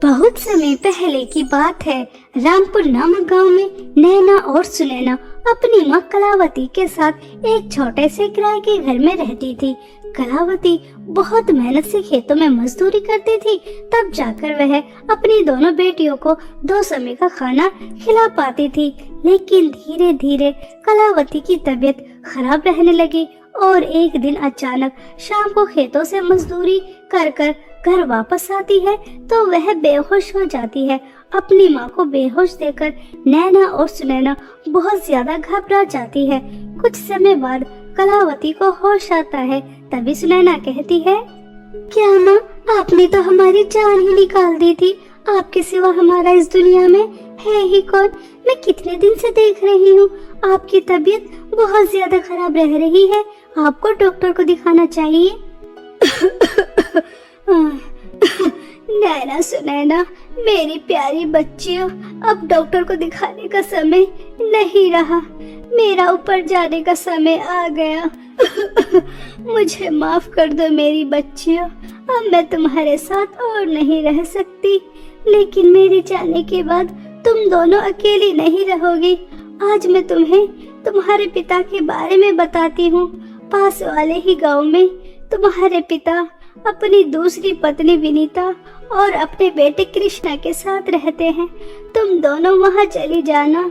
बहुत समय पहले की बात है। रामपुर नामक गांव में नैना और सुनैना अपनी माँ कलावती के साथ एक छोटे से किराए के घर में रहती थी। कलावती बहुत मेहनत से खेतों में मजदूरी करती थी, तब जाकर वह अपनी दोनों बेटियों को 2 समय का खाना खिला पाती थी। लेकिन धीरे धीरे कलावती की तबीयत खराब रहने लगी और एक दिन अचानक शाम को खेतों से मजदूरी कर कर घर वापस आती है तो वह बेहोश हो जाती है। अपनी माँ को बेहोश देखकर नैना और सुनैना बहुत ज्यादा घबरा जाती है। कुछ समय बाद कलावती को होश आता है। तभी सुनैना कहती है, क्या माँ, आपने तो हमारी जान ही निकाल दी थी। आपके सिवा हमारा इस दुनिया में है ही कौन। मैं कितने दिन से देख रही हूँ आपकी तबीयत बहुत ज्यादा खराब रह रही है। आपको डॉक्टर को दिखाना चाहिए। नैना सुनैना, मेरी प्यारी बच्चियों, अब डॉक्टर को दिखाने का समय नहीं रहा। मेरा ऊपर जाने का समय आ गया। मुझे माफ कर दो मेरी बच्चियों, अब मैं तुम्हारे साथ और नहीं रह सकती। लेकिन मेरे जाने के बाद तुम दोनों अकेली नहीं रहोगी। आज मैं तुम्हें तुम्हारे पिता के बारे में बताती हूँ। पास वाले ही गांव में तुम्हारे पिता अपनी दूसरी पत्नी विनीता और अपने बेटे कृष्णा के साथ रहते हैं। तुम दोनों वहां चली जाना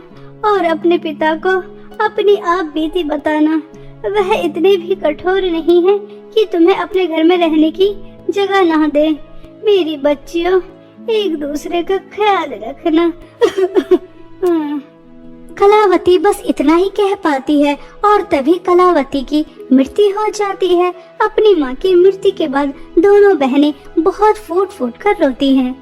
और अपने पिता को अपनी आप बीती बताना। वह इतने भी कठोर नहीं है कि तुम्हें अपने घर में रहने की जगह ना दे। मेरी बच्चियों, एक दूसरे का ख्याल रखना। कलावती बस इतना ही कह पाती है और तभी कलावती की मृत्यु हो जाती है। अपनी माँ की मृत्यु के बाद दोनों बहनें बहुत फूट फूट कर रोती हैं।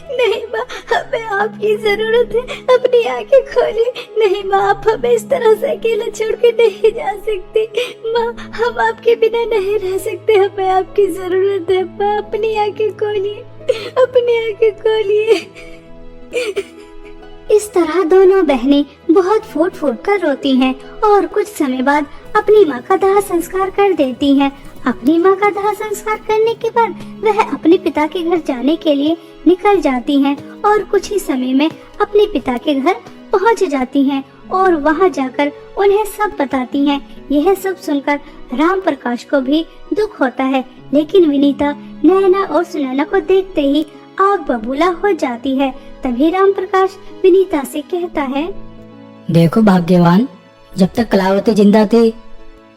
नहीं माँ, हमें आपकी जरूरत है, अपनी आंखें खोलिए। नहीं माँ, आप हमें इस तरह से अकेला छोड़ के नहीं जा सकती। माँ, हम आपके बिना नहीं रह सकते, हमें आपकी जरूरत है। माँ, अपनी आंखें खोलिए, अपनी आंखें खोलिए। इस तरह दोनों बहनें बहुत फूट फूट कर रोती हैं और कुछ समय बाद अपनी माँ का दाह संस्कार कर देती हैं। अपनी माँ का दाह संस्कार करने के बाद वह अपने पिता के घर जाने के लिए निकल जाती हैं और कुछ ही समय में अपने पिता के घर पहुँच जाती हैं और वहाँ जाकर उन्हें सब बताती हैं। यह सब सुनकर राम प्रकाश को भी दुख होता है, लेकिन विनीता नैना और सुनैना को देखते ही आग बबूला हो जाती है। तभी राम प्रकाश विनीता से कहता है, देखो भाग्यवान, जब तक कलावती जिंदा थी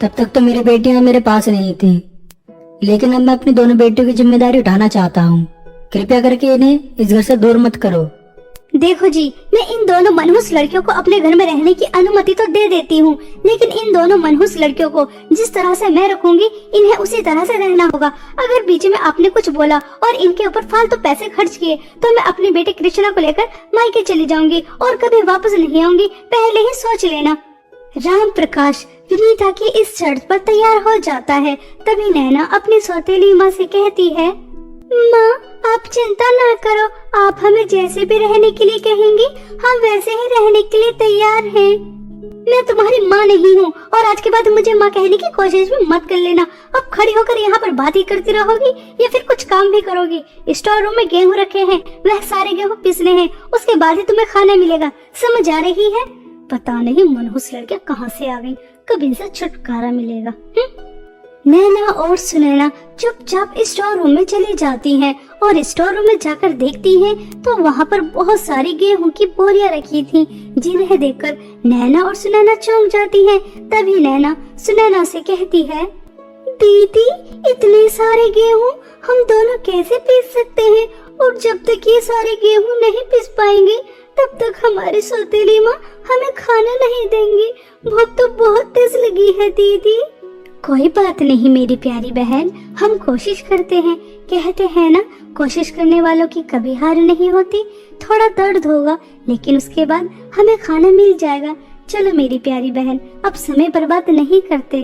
तब तक तो मेरी बेटियां मेरे पास नहीं थी, लेकिन अब मैं अपनी दोनों बेटियों की जिम्मेदारी उठाना चाहता हूँ। कृपया करके इन्हें इस घर से दूर मत करो। देखो जी, मैं इन दोनों मनहूस लड़कियों को अपने घर में रहने की अनुमति तो दे देती हूँ, लेकिन इन दोनों मनहूस लड़कियों को जिस तरह से मैं रखूंगी, इन्हें उसी तरह से रहना होगा। अगर बीच में आपने कुछ बोला और इनके ऊपर फालतू पैसे खर्च किए तो मैं अपने बेटे कृष्णा को लेकर मायके चली जाऊंगी और कभी वापस नहीं आऊंगी, पहले ही सोच लेना। राम प्रकाश विनीता की इस शर्त पर तैयार हो जाता है। तभी नैना अपनी सौतेली माँ से कहती है, माँ, आप चिंता ना करो, आप हमें जैसे भी रहने के लिए कहेंगी हम वैसे ही रहने के लिए तैयार हैं। मैं तुम्हारी माँ नहीं हूँ और आज के बाद मुझे माँ कहने की कोशिश भी मत कर लेना। अब खड़ी होकर यहाँ पर बात ही करती रहोगी या फिर कुछ काम भी करोगी। स्टोर रूम में गेहूँ रखे हैं, वह सारे गेहूँ पिसने हैं, उसके बाद ही तुम्हें खाना मिलेगा। समझ आ रही है? पता नहीं मनहूस लड़कियाँ कहाँ से आ गई, कब इनसे छुटकारा मिलेगा। नैना और सुनैना चुपचाप स्टोर रूम में चली जाती हैं और स्टोर रूम में जाकर देखती हैं तो वहाँ पर बहुत सारी गेहूं की बोरियां रखी थी, जिन्हें देखकर नैना और सुनैना चौंक जाती हैं। तभी नैना सुनैना से कहती है, दीदी, इतने सारे गेहूं हम दोनों कैसे पीस सकते हैं? और जब तक ये सारे गेहूं नहीं पीस पाएंगे तब तक हमारी सौतेली माँ हमें खाना नहीं देंगी। भूख तो बहुत तेज लगी है दीदी। कोई बात नहीं मेरी प्यारी बहन, हम कोशिश करते हैं। कहते हैं ना, कोशिश करने वालों की कभी हार नहीं होती। थोड़ा दर्द होगा लेकिन उसके बाद हमें खाना मिल जाएगा। चलो मेरी प्यारी बहन, अब समय बर्बाद नहीं करते।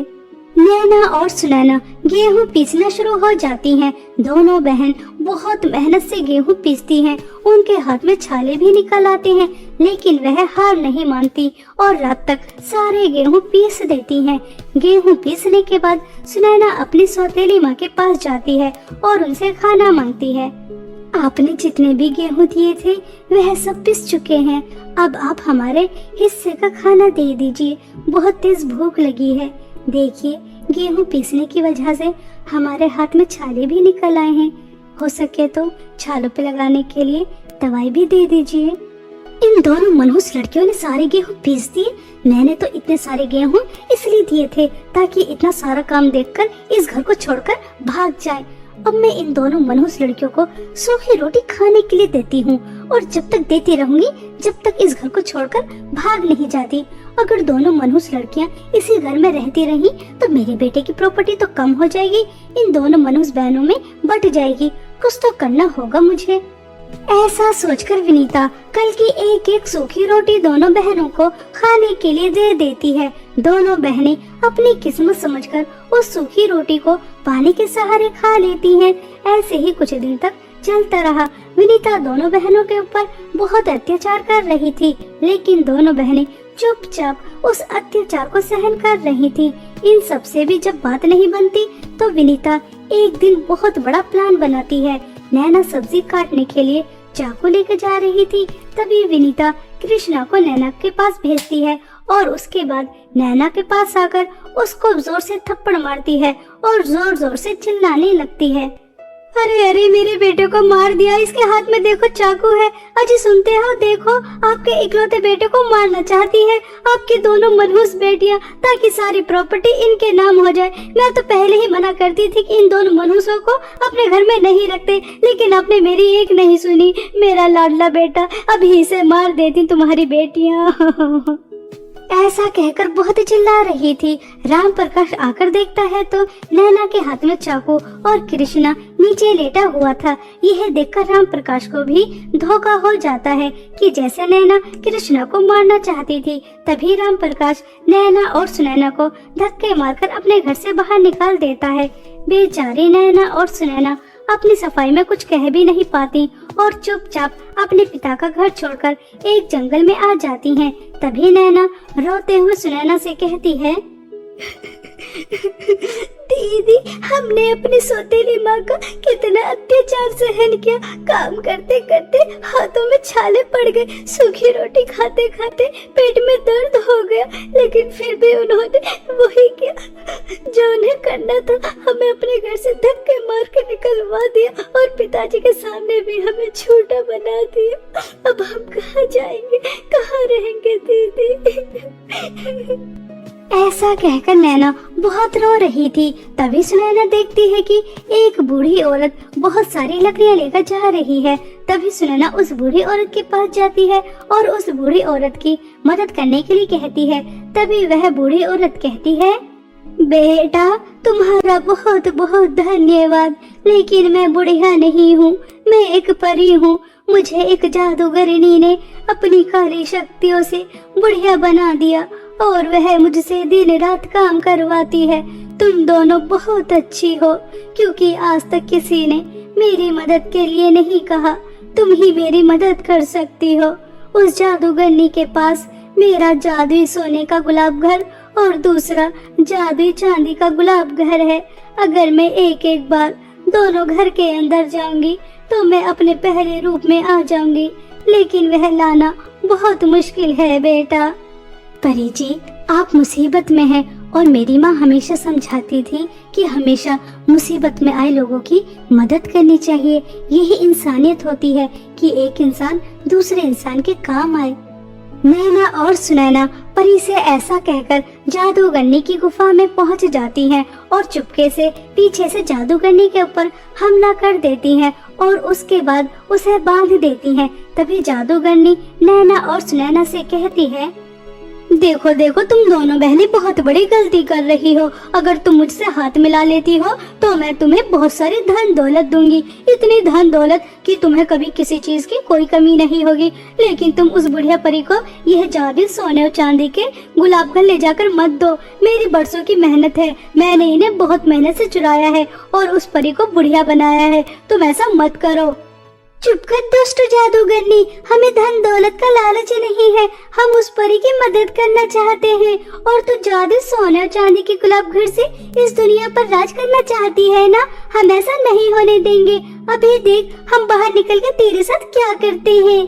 नैना और सुनैना गेहूं पीसना शुरू हो जाती हैं। दोनों बहन बहुत मेहनत से गेहूं पीसती हैं। उनके हाथ में छाले भी निकल आते हैं, लेकिन वह हार नहीं मानती और रात तक सारे गेहूं पीस देती हैं। गेहूं पीसने के बाद सुनैना अपनी सौतेली माँ के पास जाती है और उनसे खाना मांगती है। आपने जितने भी गेहूं दिए थे वह सब पिस चुके हैं। अब आप हमारे हिस्से का खाना दे दीजिए, बहुत तेज भूख लगी है। देखिए, गेहूं पीसने की वजह से हमारे हाथ में छाले भी निकल आए हैं। हो सके तो छालों पे लगाने के लिए दवाई भी दे दीजिए। इन दोनों मनहूस लड़कियों ने सारे गेहूं पीस दिए। मैंने तो इतने सारे गेहूं इसलिए दिए थे ताकि इतना सारा काम देखकर इस घर को छोड़कर भाग जाए। अब मैं इन दोनों मनहूस लड़कियों को सूखी रोटी खाने के लिए देती हूँ और जब तक देती रहूंगी जब तक इस घर को छोड़कर भाग नहीं जाती। अगर दोनों मनहूस लड़कियाँ इसी घर में रहती रही तो मेरे बेटे की प्रॉपर्टी तो कम हो जाएगी, इन दोनों मनहूस बहनों में बट जाएगी। कुछ तो करना होगा मुझे। ऐसा सोचकर विनीता कल की एक एक सूखी रोटी दोनों बहनों को खाने के लिए दे देती है। दोनों बहनें अपनी किस्मत समझकर उस सूखी रोटी को पानी के सहारे खा लेती हैं। ऐसे ही कुछ दिन तक चलता रहा। विनीता दोनों बहनों के ऊपर बहुत अत्याचार कर रही थी, लेकिन दोनों बहनें चुपचाप उस अत्याचार को सहन कर रही थी। इन सब से भी जब बात नहीं बनती तो विनीता एक दिन बहुत बड़ा प्लान बनाती है। नैना सब्जी काटने के लिए चाकू लेकर जा रही थी, तभी विनीता कृष्णा को नैना के पास भेजती है और उसके बाद नैना के पास आकर उसको जोर से थप्पड़ मारती है और जोर जोर से चिल्लाने लगती है। अरे अरे, मेरे बेटे को मार दिया, इसके हाथ में देखो चाकू है। अजी सुनते हो, देखो आपके इकलौते बेटे को मारना चाहती है आपकी दोनों मनहूस बेटियां ताकि सारी प्रॉपर्टी इनके नाम हो जाए। मैं तो पहले ही मना करती थी कि इन दोनों मनहूसों को अपने घर में नहीं रखते, लेकिन आपने मेरी एक नहीं सुनी। मेरा लाडला बेटा, अभी इसे मार देती तुम्हारी बेटियां। ऐसा कहकर बहुत चिल्ला रही थी। राम प्रकाश आकर देखता है तो नैना के हाथ में चाकू और कृष्णा नीचे लेटा हुआ था। यह देखकर राम प्रकाश को भी धोखा हो जाता है कि जैसे नैना कृष्णा को मारना चाहती थी। तभी राम प्रकाश नैना और सुनैना को धक्के मारकर अपने घर से बाहर निकाल देता है। बेचारी नैना और सुनैना अपनी सफाई में कुछ कह भी नहीं पाती और चुपचाप अपने पिता का घर छोड़कर एक जंगल में आ जाती हैं। तभी नैना रोते हुए सुनैना से कहती है, दीदी, हमने अपनी सौतेली माँ का कितना अत्याचार सहन किया। काम करते करते हाथों में छाले पड़ गए, सूखी रोटी खाते खाते पेट में दर्द हो गया, लेकिन फिर भी उन्होंने वही किया जो उन्हें करना था। हमें अपने घर से धक्के मार के निकलवा दिया और पिताजी के सामने भी हमें छोटा बना दिया। अब हम कहाँ जाएंगे, कहाँ रहेंगे दीदी। ऐसा कहकर नैना बहुत रो रही थी। तभी सुनैना देखती है कि एक बूढ़ी औरत बहुत सारी लकड़ियां लेकर जा रही है। तभी सुनैना उस बूढ़ी औरत के पास जाती है और उस बूढ़ी औरत की मदद करने के लिए कहती है। तभी वह बूढ़ी औरत कहती है, बेटा, तुम्हारा बहुत बहुत धन्यवाद, लेकिन मैं बुढ़िया नहीं हूँ, मैं एक परी हूँ। मुझे एक जादूगरनी ने अपनी काली शक्तियों से बुढ़िया बना दिया और वह मुझसे दिन रात काम करवाती है। तुम दोनों बहुत अच्छी हो, क्योंकि आज तक किसी ने मेरी मदद के लिए नहीं कहा। तुम ही मेरी मदद कर सकती हो। उस जादूगरनी के पास मेरा जादुई सोने का गुलाब घर और दूसरा जादुई चांदी का गुलाब घर है। अगर मैं एक एक बार दोनों घर के अंदर जाऊंगी तो मैं अपने पहले रूप में आ जाऊंगी, लेकिन वह लाना बहुत मुश्किल है बेटा। परी जी, आप मुसीबत में हैं और मेरी माँ हमेशा समझाती थी कि हमेशा मुसीबत में आए लोगों की मदद करनी चाहिए। यही इंसानियत होती है कि एक इंसान दूसरे इंसान के काम आए। नैना और सुनैना परी से ऐसा कहकर जादूगरनी की गुफा में पहुंच जाती हैं और चुपके से पीछे से जादूगरनी के ऊपर हमला कर देती हैं और उसके बाद उसे बांध देती हैं। तभी जादूगरनी नैना और सुनैना से कहती है, देखो देखो, तुम दोनों बहनें बहुत बड़ी गलती कर रही हो। अगर तुम मुझसे हाथ मिला लेती हो तो मैं तुम्हें बहुत सारी धन दौलत दूंगी, इतनी धन दौलत कि तुम्हें कभी किसी चीज की कोई कमी नहीं होगी। लेकिन तुम उस बुढ़िया परी को यह जादू सोने और चांदी के गुलाब घर ले जाकर मत दो। मेरी बरसों की मेहनत है, मैंने इन्हें बहुत मेहनत से चुराया है और उस परी को बुढ़िया बनाया है। तुम ऐसा मत करो। चुप कर दुष्ट जादूगरनी, हमें धन दौलत का लालच नहीं है, हम उस परी की मदद करना चाहते हैं। और तू जादू सोने और चांदी के गुलाब घर से इस दुनिया पर राज करना चाहती है ना? हम ऐसा नहीं होने देंगे। अभी देख हम बाहर निकल कर तेरे साथ क्या करते हैं।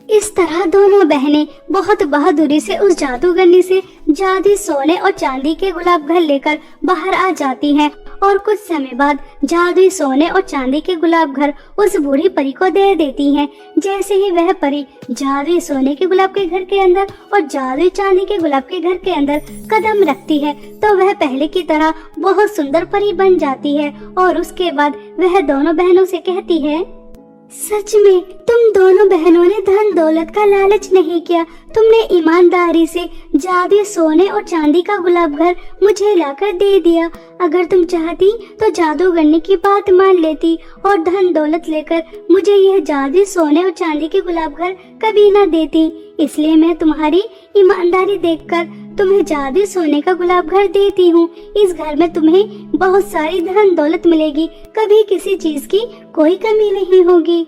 इस तरह दोनों बहनें बहुत बहादुरी से उस जादूगरनी से जादू सोने और चांदी के गुलाब घर लेकर बाहर आ जाती हैं और कुछ समय बाद जादुई सोने और चांदी के गुलाब घर उस बूढ़ी परी को दे देती हैं। जैसे ही वह परी जादुई सोने के गुलाब के घर के अंदर और जादुई चांदी के गुलाब के घर के अंदर कदम रखती है तो वह पहले की तरह बहुत सुंदर परी बन जाती है। और उसके बाद वह दोनों बहनों से कहती है, सच में तुम दोनों बहनों ने धन दौलत का लालच नहीं किया। तुमने ईमानदारी से जादू सोने और चांदी का गुलाब घर मुझे लाकर दे दिया। अगर तुम चाहती तो जादूगरनी की बात मान लेती और धन दौलत लेकर मुझे यह जादू सोने और चांदी के गुलाब घर कभी न देती। इसलिए मैं तुम्हारी ईमानदारी देखकर तुम्हें जादू सोने का गुलाब घर देती हूँ। इस घर में तुम्हें बहुत सारी धन दौलत मिलेगी, कभी किसी चीज की कोई कमी नहीं होगी।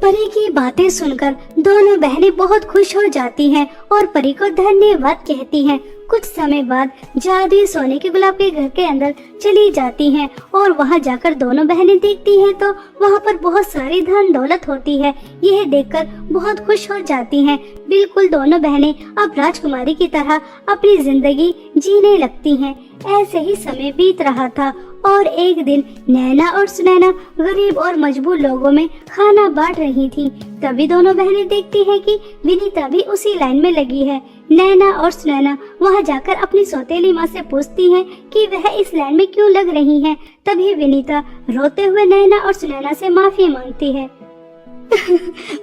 परी की बातें सुनकर दोनों बहनें बहुत खुश हो जाती हैं और परी को धन्यवाद कहती हैं। कुछ समय बाद जादुई सोने के गुलाब के घर के अंदर चली जाती हैं और वहां जाकर दोनों बहनें देखती हैं तो वहां पर बहुत सारी धन दौलत होती है। यह देखकर बहुत खुश हो जाती हैं। बिल्कुल दोनों बहनें अब राजकुमारी की तरह अपनी जिंदगी जीने लगती हैं। ऐसे ही समय बीत रहा था और एक दिन नैना और सुनैना गरीब और मजबूर लोगों में खाना बांट रही थी। तभी दोनों बहनें देखती हैं कि विनीता भी उसी लाइन में लगी है। नैना और सुनैना वहां जाकर अपनी सौतेली माँ से पूछती हैं कि वह इस लाइन में क्यों लग रही हैं। तभी विनीता रोते हुए नैना और सुनैना से माफी मांगती है।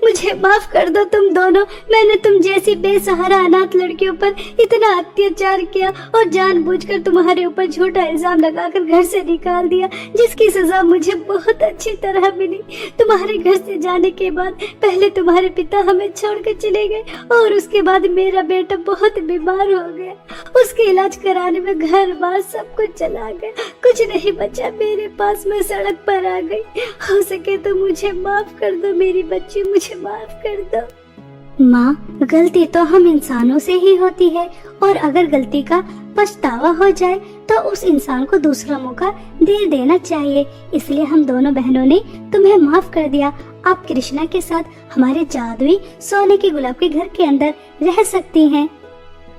मुझे माफ कर दो तुम दोनों। मैंने तुम जैसी बेसहारा अनाथ लड़कियों पर इतना अत्याचार किया और जानबूझकर तुम्हारे ऊपर झूठा इल्जाम लगाकर घर से निकाल दिया, जिसकी सजा मुझे बहुत अच्छी तरह मिली। तुम्हारे घर से जाने के बाद पहले तुम्हारे पिता हमें छोड़कर चले गए और उसके बाद मेरा बेटा बहुत बीमार हो गया। उसके इलाज कराने में घर बार सब कुछ चला गया, कुछ नहीं बचा मेरे पास। मैं सड़क पर आ गई। हो सके तो मुझे माफ कर दो मेरी बच्ची, मुझे माफ कर दो। माँ, गलती तो हम इंसानों से ही होती है और अगर गलती का पछतावा हो जाए तो उस इंसान को दूसरा मौका दे देना चाहिए। इसलिए हम दोनों बहनों ने तुम्हें माफ कर दिया। आप कृष्णा के साथ हमारे जादुई सोने के गुलाब के घर के अंदर रह सकती हैं।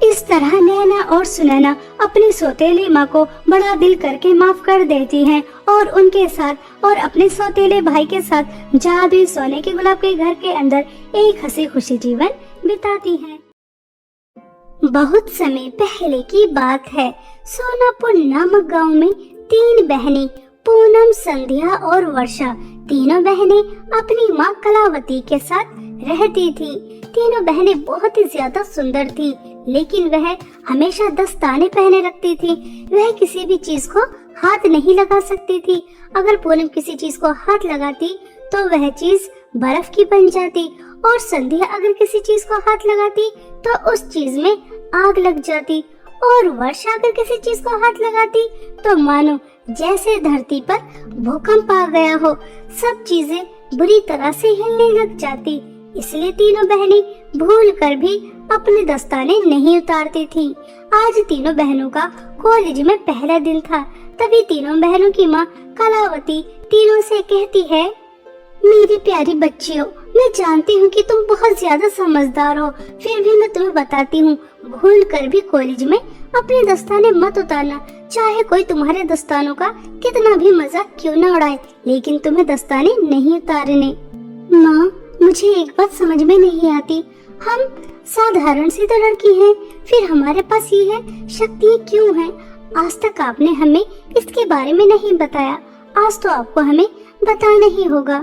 इस तरह नैना और सुनैना अपनी सौतेली माँ को बड़ा दिल करके माफ कर देती हैं और उनके साथ और अपने सौतेले भाई के साथ जादुई सोने के गुलाब के घर के अंदर एक हंसी खुशी जीवन बिताती हैं। बहुत समय पहले की बात है। सोनापुर नामक गांव में 3 बहनें पूनम, संध्या और वर्षा, तीनों बहनें अपनी माँ कलावती के साथ रहती थी। तीनों बहनें बहुत ही ज्यादा सुंदर थी, लेकिन वह हमेशा दस्ताने पहने रखती थी। वह किसी भी चीज को हाथ नहीं लगा सकती थी। अगर पूनम किसी चीज को हाथ लगाती तो वह चीज बर्फ की बन जाती और संध्या अगर किसी चीज को हाथ लगाती तो उस चीज में आग लग जाती और वर्षा अगर किसी चीज को हाथ लगाती तो मानो जैसे धरती पर भूकंप आ गया हो, सब चीजें बुरी तरह से हिलने लग जाती। इसलिए तीनों बहनें भूल कर भी अपने दस्ताने नहीं उतारती थी। आज तीनों बहनों का कॉलेज में पहला दिन था। तभी तीनों बहनों की माँ कलावती तीनों से कहती है, मेरी प्यारी बच्चियों, मैं जानती हूँ कि तुम बहुत ज्यादा समझदार हो, फिर भी मैं तुम्हें बताती हूँ, भूल कर भी कॉलेज में अपने दस्ताने मत उतारना। चाहे कोई तुम्हारे दस्तानों का कितना भी मजाक क्यों न उड़ाए, लेकिन तुम्हें दस्ताने नहीं उतारने। माँ, मुझे एक बात समझ में नहीं आती। हम साधारण सी तो लड़की हैं, फिर हमारे पास ये है शक्तियाँ क्यों हैं? आज तक आपने हमें इसके बारे में नहीं बताया। आज तो आपको हमें बताना ही होगा।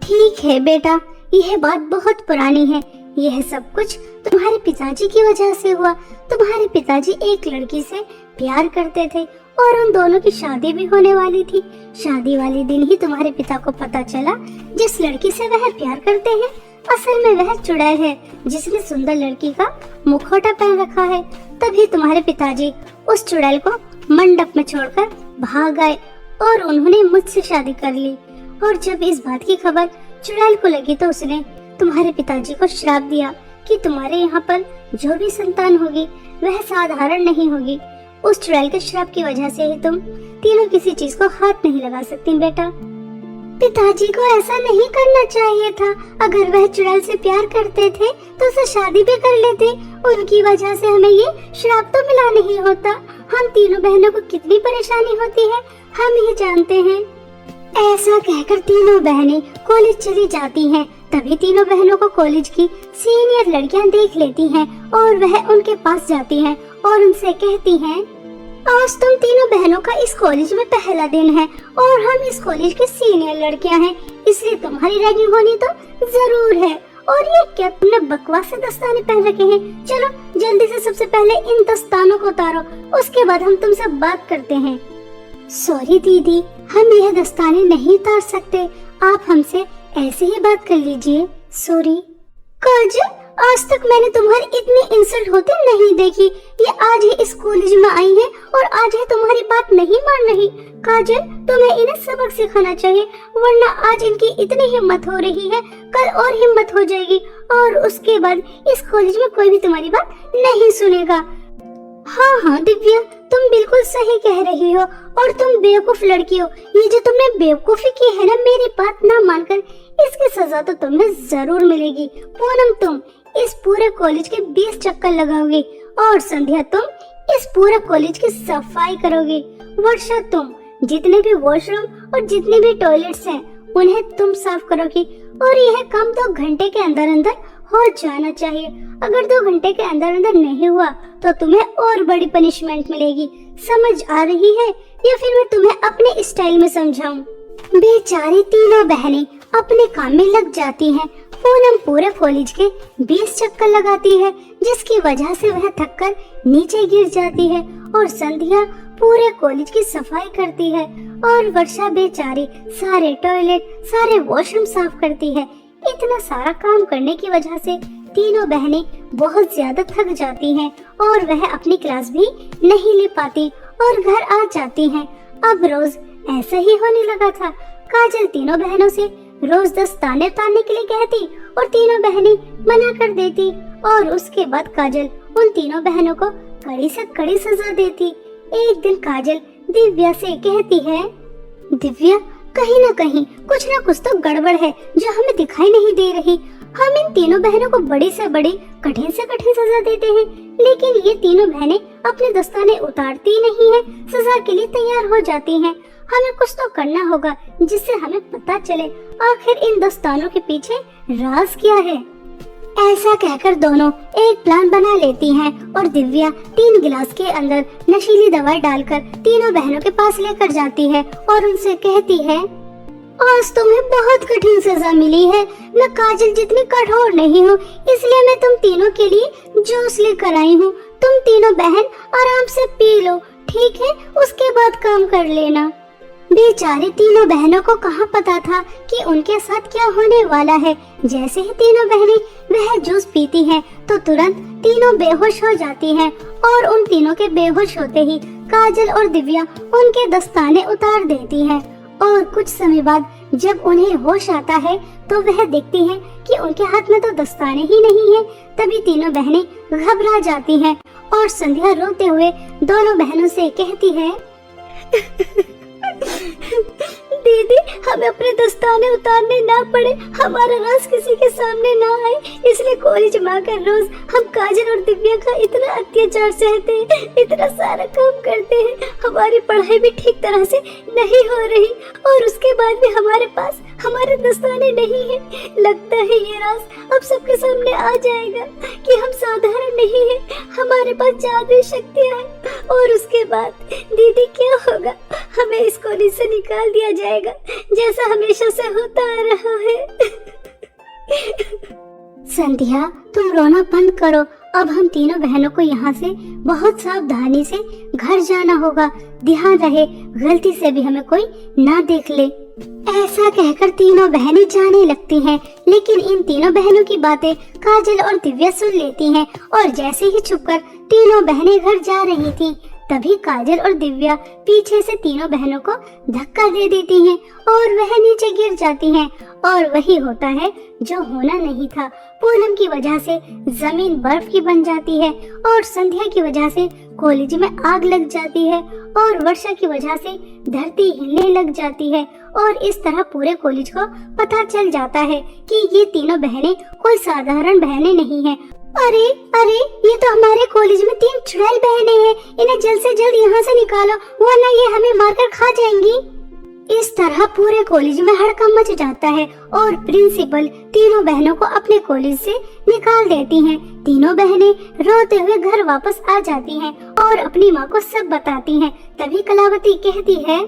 ठीक है बेटा, यह बात बहुत पुरानी है, यह सब कुछ तुम्हारे पिताजी की वजह से हुआ। तुम्हारे पिताजी एक लड़की से प्यार करते थे और उन दोनों की शादी भी होने वाली थी। शादी वाले दिन ही तुम्हारे पिता को पता चला जिस लड़की से वह प्यार करते हैं असल में वह चुड़ैल है जिसने सुंदर लड़की का मुखौटा पहन रखा है। तभी तुम्हारे पिताजी उस चुड़ैल को मंडप में छोड़कर भाग गए और उन्होंने मुझसे शादी कर ली। और जब इस बात की खबर चुड़ैल को लगी तो उसने तुम्हारे पिताजी को श्राप दिया कि तुम्हारे यहाँ पर जो भी संतान होगी वह साधारण नहीं होगी। उस चुड़ैल के श्राप की वजह से ही तुम तीनों किसी चीज को हाथ नहीं लगा सकती बेटा। पिताजी को ऐसा नहीं करना चाहिए था। अगर वह चुड़ैल से प्यार करते थे तो उसे शादी भी कर लेते। उनकी वजह से हमें ये श्राप तो मिला नहीं होता। हम तीनों बहनों को कितनी परेशानी होती है हम ही जानते हैं। ऐसा कहकर तीनों बहनें कॉलेज चली जाती हैं। तभी तीनों बहनों को कॉलेज की सीनियर लड़कियां देख लेती हैं और वह उनके पास जाती हैं और उनसे कहती हैं, आज तुम तीनों बहनों का इस कॉलेज में पहला दिन है और हम इस कॉलेज की सीनियर लड़कियां हैं, इसलिए तुम्हारी रैगिंग होनी तो जरूर है। और ये क्या तुमने बकवास से दस्ताने पहन रखे हैं? चलो जल्दी से सबसे पहले इन दस्तानों को उतारो, उसके बाद हम तुमसे बात करते हैं। सॉरी दीदी, हम यह दस्ताने नहीं उतार सकते, आप हमसे ऐसे ही बात कर लीजिए। सॉरी। काजल, आज तक मैंने तुम्हारी इतनी इंसल्ट होते नहीं देखी। ये आज ही इस कॉलेज में आई है और आज ही तुम्हारी बात नहीं मान रही। काजल, तुम्हें इन्हें सबक सिखाना चाहिए, वरना आज इनकी इतनी हिम्मत हो रही है, कल और हिम्मत हो जाएगी और उसके बाद इस कॉलेज में कोई भी तुम्हारी बात नहीं सुनेगा। हाँ हाँ दिव्या, तुम बिल्कुल सही कह रही हो और तुम बेवकूफ लड़की हो। ये जो तुमने बेवकूफी की है ना मेरी बात ना मानकर, इसकी सजा तो तुम्हें जरूर मिलेगी। पूनम, तुम इस पूरे कॉलेज के 20 चक्कर लगाओगी और संध्या तुम इस पूरे कॉलेज की सफाई करोगी। वर्षा, तुम जितने भी वॉशरूम और जितने भी टॉयलेट्स हैं उन्हें तुम साफ करोगी और यह काम 2 घंटे के अंदर अंदर हो जाना चाहिए। अगर 2 घंटे के अंदर अंदर नहीं हुआ तो तुम्हें और बड़ी पनिशमेंट मिलेगी। समझ आ रही है या फिर मैं तुम्हें अपने स्टाइल में समझाऊं? बेचारी तीनों बहनें अपने काम में लग जाती हैं। पूनम पूरे कॉलेज के 20 चक्कर लगाती है जिसकी वजह से वह थककर नीचे गिर जाती है और संध्या पूरे कॉलेज की सफाई करती है और वर्षा बेचारी सारे टॉयलेट सारे वॉशरूम साफ करती है। इतना सारा काम करने की वजह से तीनों बहनें बहुत ज्यादा थक जाती हैं और वह अपनी क्लास भी नहीं ले पाती और घर आ जाती हैं। अब रोज ऐसा ही होने लगा था। काजल तीनों बहनों से रोज दस्ताने उतारने के लिए कहती और तीनों बहनें मना कर देती और उसके बाद काजल उन तीनों बहनों को कड़ी से कड़ी सजा देती। एक दिन काजल दिव्या से कहती है, दिव्या, कहीं ना कहीं कुछ ना कुछ तो गड़बड़ है जो हमें दिखाई नहीं दे रही। हम इन तीनों बहनों को बड़ी से बड़ी कठिन से कठिन सजा देते हैं लेकिन ये तीनों बहनें अपने दस्ताने उतारती नहीं है, सजा के लिए तैयार हो जाती हैं। हमें कुछ तो करना होगा जिससे हमें पता चले आखिर इन दस्तानों के पीछे राज क्या है। ऐसा कहकर दोनों एक प्लान बना लेती हैं और दिव्या 3 गिलास के अंदर नशीली दवाई डालकर तीनों बहनों के पास लेकर जाती है और उनसे कहती है, आज तुम्हें बहुत कठिन सजा मिली है। मैं काजल जितनी कठोर नहीं हूँ, इसलिए मैं तुम तीनों के लिए जूस लेकर आई हूँ। तुम तीनों बहन आराम से पी लो, ठीक है? उसके बाद काम कर लेना। बेचारी तीनों बहनों को कहाँ पता था कि उनके साथ क्या होने वाला है। जैसे ही तीनों बहनें वह जूस पीती हैं तो तुरंत तीनों बेहोश हो जाती हैं और उन तीनों के बेहोश होते ही काजल और दिव्या उनके दस्ताने उतार देती हैं। और कुछ समय बाद जब उन्हें होश आता है तो वह देखती हैं कि उनके हाथ में तो दस्ताने ही नहीं है। तभी तीनों बहनें घबरा जाती हैं और संध्या रोते हुए दोनों बहनों से कहती है, दीदी, हमें अपने दस्ताने उतारने ना पड़े, हमारा राज किसी के सामने ना आए, इसलिए कॉलेज में आकर रोज हम काजल और दिव्या का इतना अत्याचार सहते हैं, इतना सारा काम करते हैं, हमारी पढ़ाई भी ठीक तरह से नहीं हो रही और उसके बाद भी हमारे पास हमारे दस्ताने नहीं है। लगता है ये राज अब सबके सामने आ जाएगा कि हम साधारण नहीं है, हमारे पास जादुई शक्तियां हैं और उसके बाद दीदी क्या होगा? हमें इस कॉलेज से निकाल दिया जाएगा जैसा हमेशा से होता आ रहा है। संध्या, तुम रोना बंद करो। अब हम तीनों बहनों को यहाँ से बहुत सावधानी से घर जाना होगा। ध्यान रहे गलती से भी हमें कोई ना देख ले। ऐसा कहकर तीनों बहनें जाने लगती हैं, लेकिन इन तीनों बहनों की बातें काजल और दिव्या सुन लेती हैं और जैसे ही छुपकर तीनों बहनें घर जा रही थीं, तभी काजल और दिव्या पीछे से तीनों बहनों को धक्का दे देती हैं और वह नीचे गिर जाती हैं। और वही होता है जो होना नहीं था। पूनम की वजह से जमीन बर्फ की बन जाती है और संध्या की वजह से कॉलेज में आग लग जाती है और वर्षा की वजह से धरती हिलने लग जाती है। और इस तरह पूरे कॉलेज को पता चल जाता है कि ये तीनों बहनें कोई साधारण बहनें नहीं हैं। अरे अरे, ये तो हमारे कॉलेज में 3 चुड़ैल बहनें हैं। इन्हें जल्द से जल्द यहाँ से निकालो, वरना ये हमें मारकर खा जाएंगी। इस तरह पूरे कॉलेज में हड़कंप मच जाता है और प्रिंसिपल तीनों बहनों को अपने कॉलेज से निकाल देती हैं। तीनों बहनें रोते हुए घर वापस आ जाती हैं और अपनी माँ को सब बताती हैं। तभी कलावती कहती है,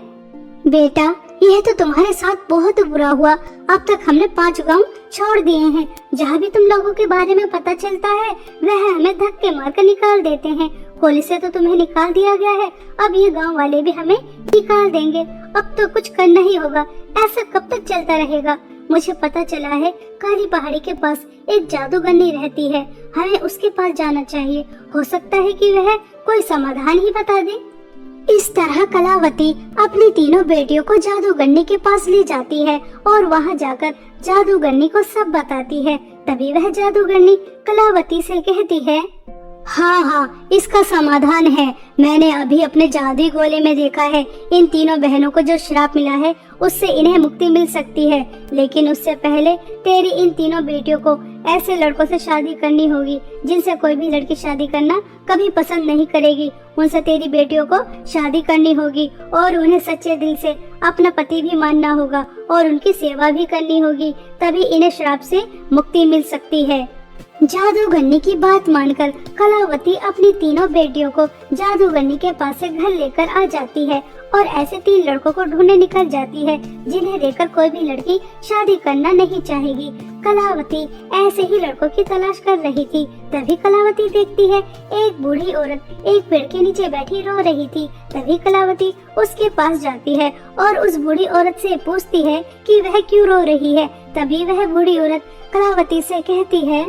बेटा, यह तो तुम्हारे साथ बहुत बुरा हुआ। अब तक हमने 5 गांव छोड़ दिए हैं। जहाँ भी तुम लोगों के बारे में पता चलता है वह हमें धक्के मारकर निकाल देते हैं। कॉलेज से तो तुम्हें निकाल दिया गया है, अब ये गांव वाले भी हमें निकाल देंगे। अब तो कुछ करना ही होगा। ऐसा कब तक चलता रहेगा? मुझे पता चला है काली पहाड़ी के पास एक जादूगरनी रहती है, हमें उसके पास जाना चाहिए। हो सकता है कि वह कोई समाधान ही बता दे। इस तरह कलावती अपनी तीनों बेटियों को जादूगरनी के पास ले जाती है और वहां जाकर जादूगरनी को सब बताती है। तभी वह जादूगरनी कलावती से कहती है, हाँ, इसका समाधान है। मैंने अभी अपने जादुई गोले में देखा है। इन तीनों बहनों को जो श्राप मिला है उससे इन्हें मुक्ति मिल सकती है, लेकिन उससे पहले तेरी इन तीनों बेटियों को ऐसे लड़कों से शादी करनी होगी जिनसे कोई भी लड़की शादी करना कभी पसंद नहीं करेगी। उनसे तेरी बेटियों को शादी करनी होगी और उन्हें सच्चे दिल से अपना पति भी मानना होगा और उनकी सेवा भी करनी होगी, तभी इन्हें श्राप से मुक्ति मिल सकती है। जादूगरनी की बात मानकर कलावती अपनी तीनों बेटियों को जादूगरनी के पास से घर लेकर आ जाती है और ऐसे 3 लड़कों को ढूंढने निकल जाती है जिन्हें देखकर कोई भी लड़की शादी करना नहीं चाहेगी। कलावती ऐसे ही लड़कों की तलाश कर रही थी। तभी कलावती देखती है एक बूढ़ी औरत एक पेड़ के नीचे बैठी रो रही थी। तभी कलावती उसके पास जाती है और उस बूढ़ी औरत से पूछती है कि वह क्यों रो रही है। तभी वह बूढ़ी औरत कलावती से कहती है,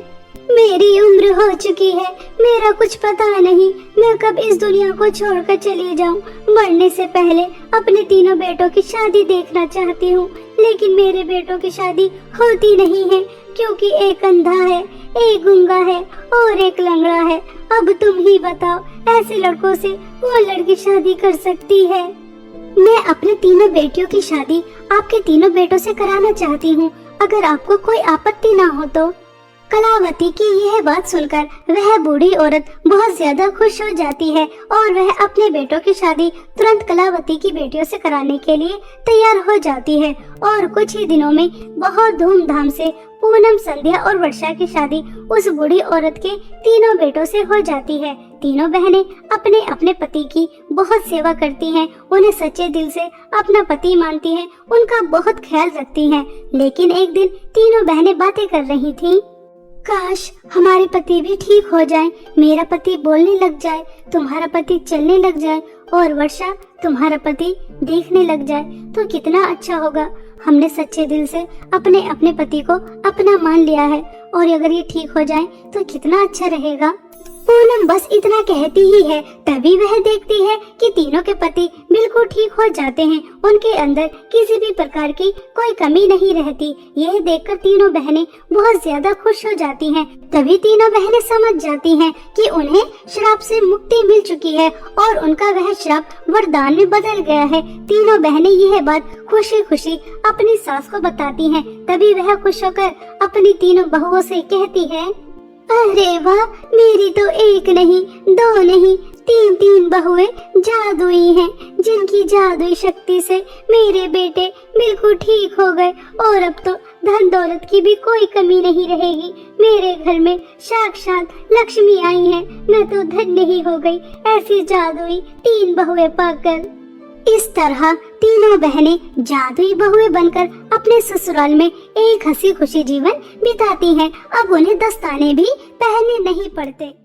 मेरी उम्र हो चुकी है, मेरा कुछ पता नहीं मैं कब इस दुनिया को छोड़कर चली जाऊं। मरने से पहले अपने तीनों बेटों की शादी देखना चाहती हूँ, लेकिन मेरे बेटों की शादी होती नहीं है क्योंकि एक अंधा है, एक गूंगा है और एक लंगड़ा है। अब तुम ही बताओ, ऐसे लड़कों से वो लड़की शादी कर सकती है? मैं अपने तीनों बेटियों की शादी आपके तीनों बेटों से कराना चाहती हूँ, अगर आपको कोई आपत्ति ना हो तो। कलावती की यह बात सुनकर वह बूढ़ी औरत बहुत ज्यादा खुश हो जाती है और वह अपने बेटों की शादी तुरंत कलावती की बेटियों से कराने के लिए तैयार हो जाती है। और कुछ ही दिनों में बहुत धूमधाम से पूनम, संध्या और वर्षा की शादी उस बूढ़ी औरत के तीनों बेटों से हो जाती है। तीनों बहनें अपने अपने पति की बहुत सेवा करती हैं, उन्हें सच्चे दिल से अपना पति मानती हैं, उनका बहुत ख्याल रखती हैं। लेकिन एक दिन तीनों बहनें बातें कर रही थीं। काश हमारे पति भी ठीक हो जाएं, मेरा पति बोलने लग जाए, तुम्हारा पति चलने लग जाए और वर्षा तुम्हारा पति देखने लग जाए तो कितना अच्छा होगा। हमने सच्चे दिल से अपने अपने पति को अपना मान लिया है और अगर ये ठीक हो जाए तो कितना अच्छा रहेगा। पूनम बस इतना कहती ही है, तभी वह देखती है कि तीनों के पति बिल्कुल ठीक हो जाते हैं, उनके अंदर किसी भी प्रकार की कोई कमी नहीं रहती। यह देखकर तीनों बहनें बहुत ज्यादा खुश हो जाती हैं। तभी तीनों बहनें समझ जाती हैं कि उन्हें श्राप से मुक्ति मिल चुकी है और उनका वह श्राप वरदान में बदल गया है। तीनों बहनें यह बात खुशी खुशी अपनी सास को बताती हैं। तभी वह खुश होकर अपनी तीनों बहुओं से कहती है, अरे वाह, मेरी तो एक नहीं, 2 नहीं, 3 बहुएं जादुई हैं, जिनकी जादुई शक्ति से मेरे बेटे बिल्कुल ठीक हो गए और अब तो धन दौलत की भी कोई कमी नहीं रहेगी। मेरे घर में साक्षात लक्ष्मी आई है, मैं तो धन्य ही हो गई ऐसी जादुई 3 बहुएं पाकर। इस तरह तीनों बहनें जादुई बहुएं बनकर अपने ससुराल में एक हंसी खुशी जीवन बिताती हैं। अब उन्हें दस्ताने भी पहनने नहीं पड़ते।